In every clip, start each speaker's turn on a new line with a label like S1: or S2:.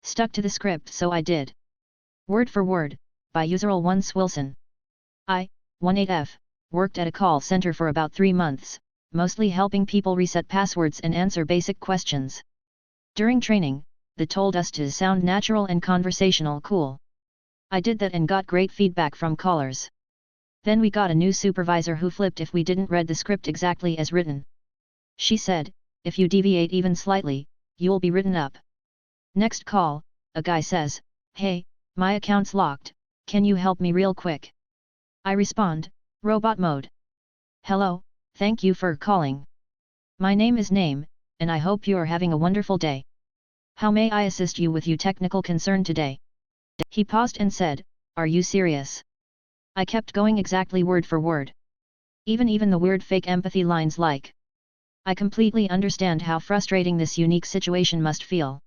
S1: Stuck to the script, so I did. Word for word, by userl 1 Swilson. I, 18F, worked at a call center for about 3 months, mostly helping people reset passwords and answer basic questions. During training, they told us to sound natural and conversational cool. I did that and got great feedback from callers. Then we got a new supervisor who flipped if we didn't read the script exactly as written. She said, if you deviate even slightly, you'll be written up. Next call, a guy says, hey, my account's locked, can you help me real quick? I respond, robot mode. Hello, thank you for calling. My name is Name, and I hope you're having a wonderful day. How may I assist you with your technical concern today? He paused and said, are you serious? I kept going exactly word for word. Even the weird fake empathy lines like, I completely understand how frustrating this unique situation must feel.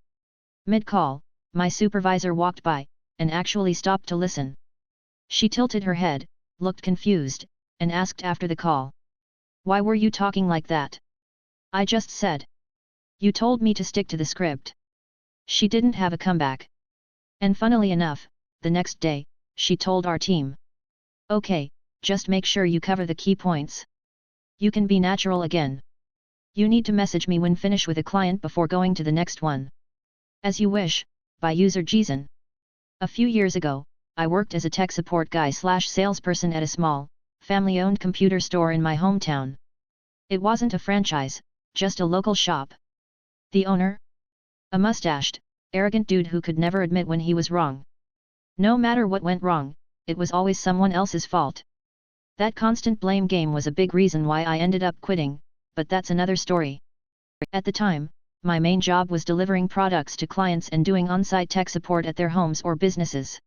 S1: Mid-call, my supervisor walked by, and actually stopped to listen. She tilted her head, looked confused, and asked after the call. Why were you talking like that? I just said. You told me to stick to the script. She didn't have a comeback. And funnily enough, the next day, she told our team. Okay, just make sure you cover the key points. You can be natural again. You need to message me when finished with a client before going to the next one. As you wish, by user Jason. A few years ago, I worked as a tech support guy / salesperson at a small, family-owned computer store in my hometown. It wasn't a franchise, just a local shop. The owner? A mustached, arrogant dude who could never admit when he was wrong. No matter what went wrong, it was always someone else's fault. That constant blame game was a big reason why I ended up quitting, but that's another story. At the time, my main job was delivering products to clients and doing on-site tech support at their homes or businesses.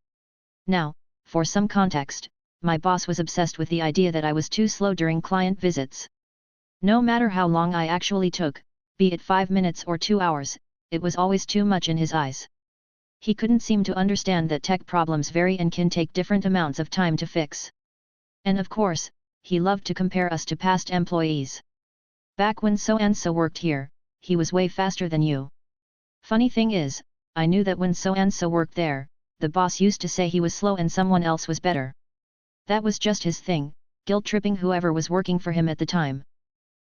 S1: Now, for some context, my boss was obsessed with the idea that I was too slow during client visits. No matter how long I actually took, be it 5 minutes or 2 hours, it was always too much in his eyes. He couldn't seem to understand that tech problems vary and can take different amounts of time to fix. And of course, he loved to compare us to past employees. Back when so-and-so worked here, he was way faster than you. Funny thing is, I knew that when so-and-so worked there, the boss used to say he was slow and someone else was better. That was just his thing, guilt-tripping whoever was working for him at the time.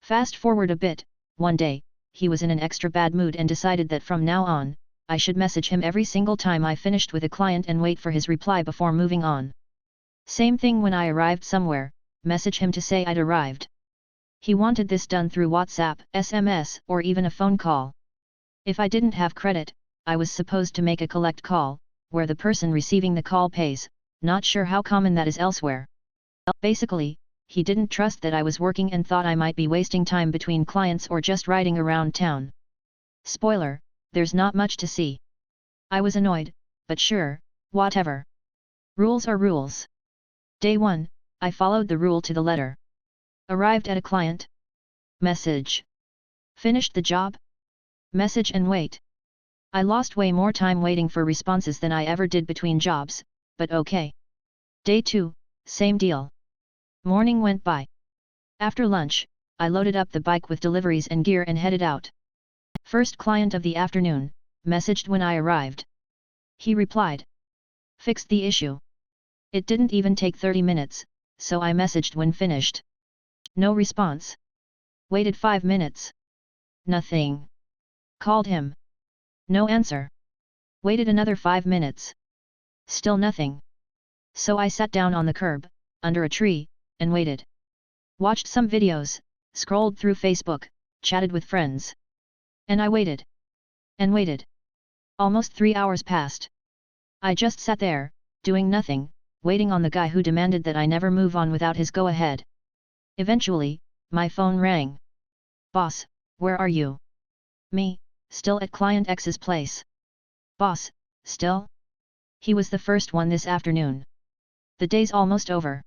S1: Fast forward a bit, one day, he was in an extra bad mood and decided that from now on, I should message him every single time I finished with a client and wait for his reply before moving on. Same thing when I arrived somewhere, message him to say I'd arrived. He wanted this done through WhatsApp, SMS, or even a phone call. If I didn't have credit, I was supposed to make a collect call, where the person receiving the call pays, not sure how common that is elsewhere. Basically, he didn't trust that I was working and thought I might be wasting time between clients or just riding around town. Spoiler, there's not much to see. I was annoyed, but sure, whatever. Rules are rules. Day 1, I followed the rule to the letter. Arrived at a client. Message. Finished the job? Message and wait. I lost way more time waiting for responses than I ever did between jobs, but okay. Day 2, same deal. Morning went by. After lunch, I loaded up the bike with deliveries and gear and headed out. First client of the afternoon, messaged when I arrived. He replied. Fixed the issue. It didn't even take 30 minutes, so I messaged when finished. No response. Waited 5 minutes. Nothing. Called him. No answer. Waited another 5 minutes. Still nothing. So I sat down on the curb, under a tree, and waited. Watched some videos, scrolled through Facebook, chatted with friends. And I waited. And waited. Almost 3 hours passed. I just sat there, doing nothing, waiting on the guy who demanded that I never move on without his go-ahead. Eventually, my phone rang. Boss, where are you? Me, still at client X's place. Boss, still? He was the first one this afternoon. The day's almost over.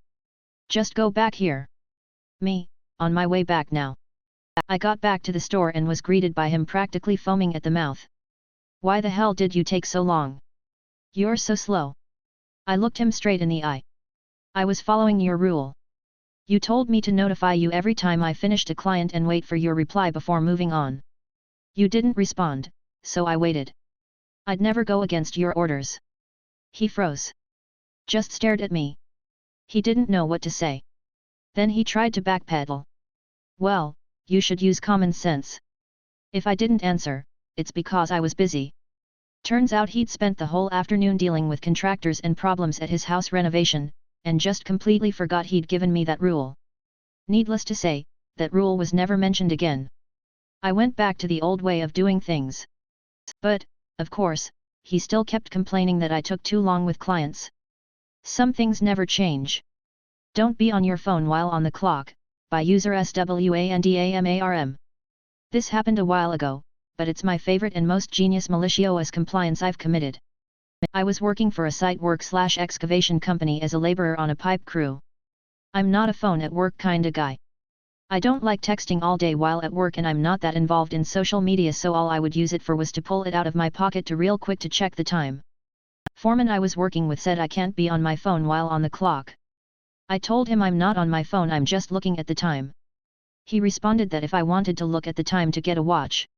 S1: Just go back here. Me, on my way back now. I got back to the store and was greeted by him practically foaming at the mouth. Why the hell did you take so long? You're so slow. I looked him straight in the eye. I was following your rule. You told me to notify you every time I finished a client and wait for your reply before moving on. You didn't respond, so I waited. I'd never go against your orders. He froze. Just stared at me. He didn't know what to say. Then he tried to backpedal. Well, you should use common sense. If I didn't answer, it's because I was busy. Turns out he'd spent the whole afternoon dealing with contractors and problems at his house renovation, and just completely forgot he'd given me that rule. Needless to say, that rule was never mentioned again. I went back to the old way of doing things. But, of course, he still kept complaining that I took too long with clients. Some things never change. Don't be on your phone while on the clock, by user SWANDAMARM. This happened a while ago, but it's my favorite and most genius malicious compliance I've committed. I was working for a site work/excavation company as a laborer on a pipe crew. I'm not a phone at work kinda guy. I don't like texting all day while at work, and I'm not that involved in social media, so all I would use it for was to pull it out of my pocket to real quick to check the time. Foreman I was working with said I can't be on my phone while on the clock. I told him I'm not on my phone, I'm just looking at the time. He responded that if I wanted to look at the time to get a watch.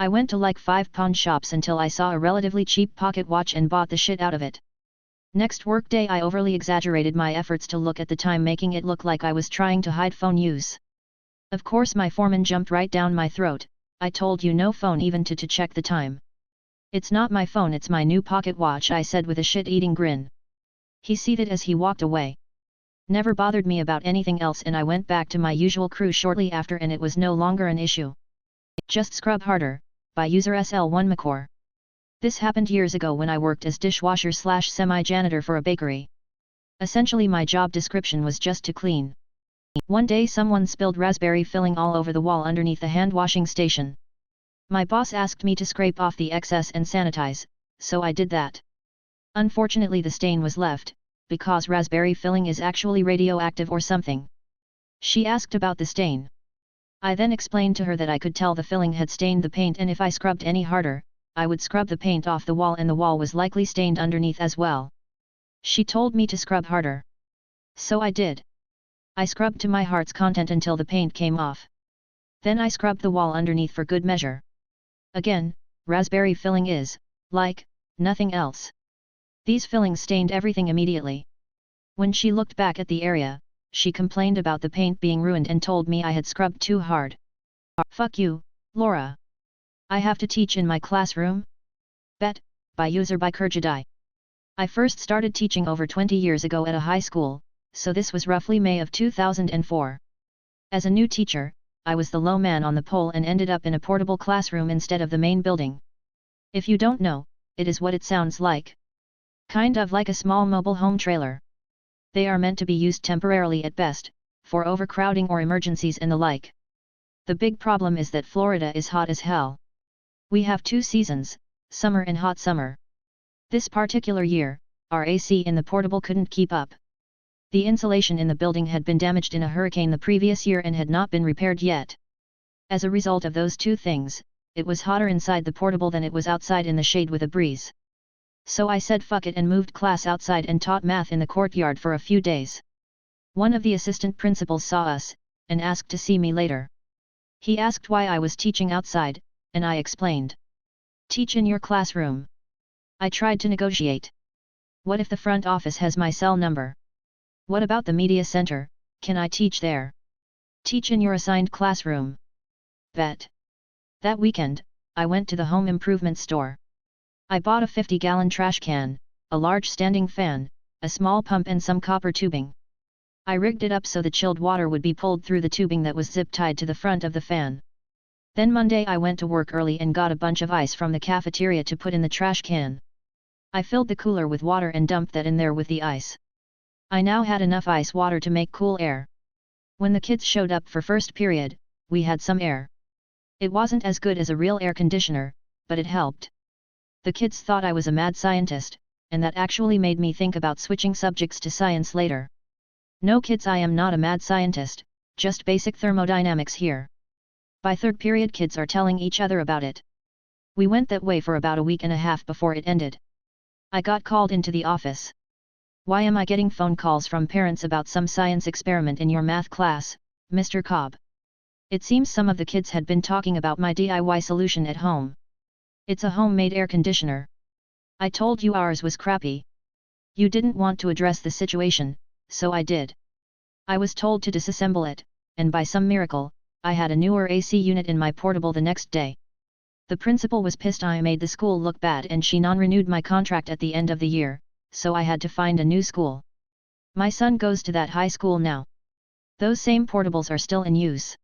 S1: I went to like 5 pawn shops until I saw a relatively cheap pocket watch and bought the shit out of it. Next workday I overly exaggerated my efforts to look at the time, making it look like I was trying to hide phone use. Of course my foreman jumped right down my throat. I told you no phone even to check the time. It's not my phone, it's my new pocket watch, I said with a shit-eating grin. He seethed as he walked away. Never bothered me about anything else, and I went back to my usual crew shortly after, and it was no longer an issue. Just scrub harder, by user SL1 McCore. This happened years ago when I worked as dishwasher/semi-janitor for a bakery. Essentially my job description was just to clean. One day someone spilled raspberry filling all over the wall underneath the hand washing station. My boss asked me to scrape off the excess and sanitize, so I did that. Unfortunately the stain was left, because raspberry filling is actually radioactive or something. She asked about the stain. I then explained to her that I could tell the filling had stained the paint, and if I scrubbed any harder, I would scrub the paint off the wall, and the wall was likely stained underneath as well. She told me to scrub harder. So I did. I scrubbed to my heart's content until the paint came off. Then I scrubbed the wall underneath for good measure. Again, raspberry filling is, like, nothing else. These fillings stained everything immediately. When she looked back at the area, she complained about the paint being ruined and told me I had scrubbed too hard. Fuck you, Laura. I have to teach in my classroom? Bet, by user by Kurjadai. I first started teaching over 20 years ago at a high school, so this was roughly May of 2004. As a new teacher, I was the low man on the pole and ended up in a portable classroom instead of the main building. If you don't know, it is what it sounds like. Kind of like a small mobile home trailer. They are meant to be used temporarily at best, for overcrowding or emergencies and the like. The big problem is that Florida is hot as hell. We have 2 seasons, summer and hot summer. This particular year, our AC in the portable couldn't keep up. The insulation in the building had been damaged in a hurricane the previous year and had not been repaired yet. As a result of those 2 things, it was hotter inside the portable than it was outside in the shade with a breeze. So I said fuck it and moved class outside and taught math in the courtyard for a few days. One of the assistant principals saw us, and asked to see me later. He asked why I was teaching outside, and I explained. Teach in your classroom. I tried to negotiate. What if the front office has my cell number? What about the media center, can I teach there? Teach in your assigned classroom. Bet. That weekend, I went to the home improvement store. I bought a 50-gallon trash can, a large standing fan, a small pump and some copper tubing. I rigged it up so the chilled water would be pulled through the tubing that was zip-tied to the front of the fan. Then Monday I went to work early and got a bunch of ice from the cafeteria to put in the trash can. I filled the cooler with water and dumped that in there with the ice. I now had enough ice water to make cool air. When the kids showed up for first period, we had some air. It wasn't as good as a real air conditioner, but it helped. The kids thought I was a mad scientist, and that actually made me think about switching subjects to science later. No kids, I am not a mad scientist, just basic thermodynamics here. By third period kids are telling each other about it. We went that way for about a week and a half before it ended. I got called into the office. Why am I getting phone calls from parents about some science experiment in your math class, Mr. Cobb? It seems some of the kids had been talking about my DIY solution at home. It's a homemade air conditioner, I told you ours was crappy. You didn't want to address the situation, so I did. I was told to disassemble it, and by some miracle, I had a newer AC unit in my portable the next day. The principal was pissed I made the school look bad and she non-renewed my contract at the end of the year, so I had to find a new school. My son goes to that high school now. Those same portables are still in use.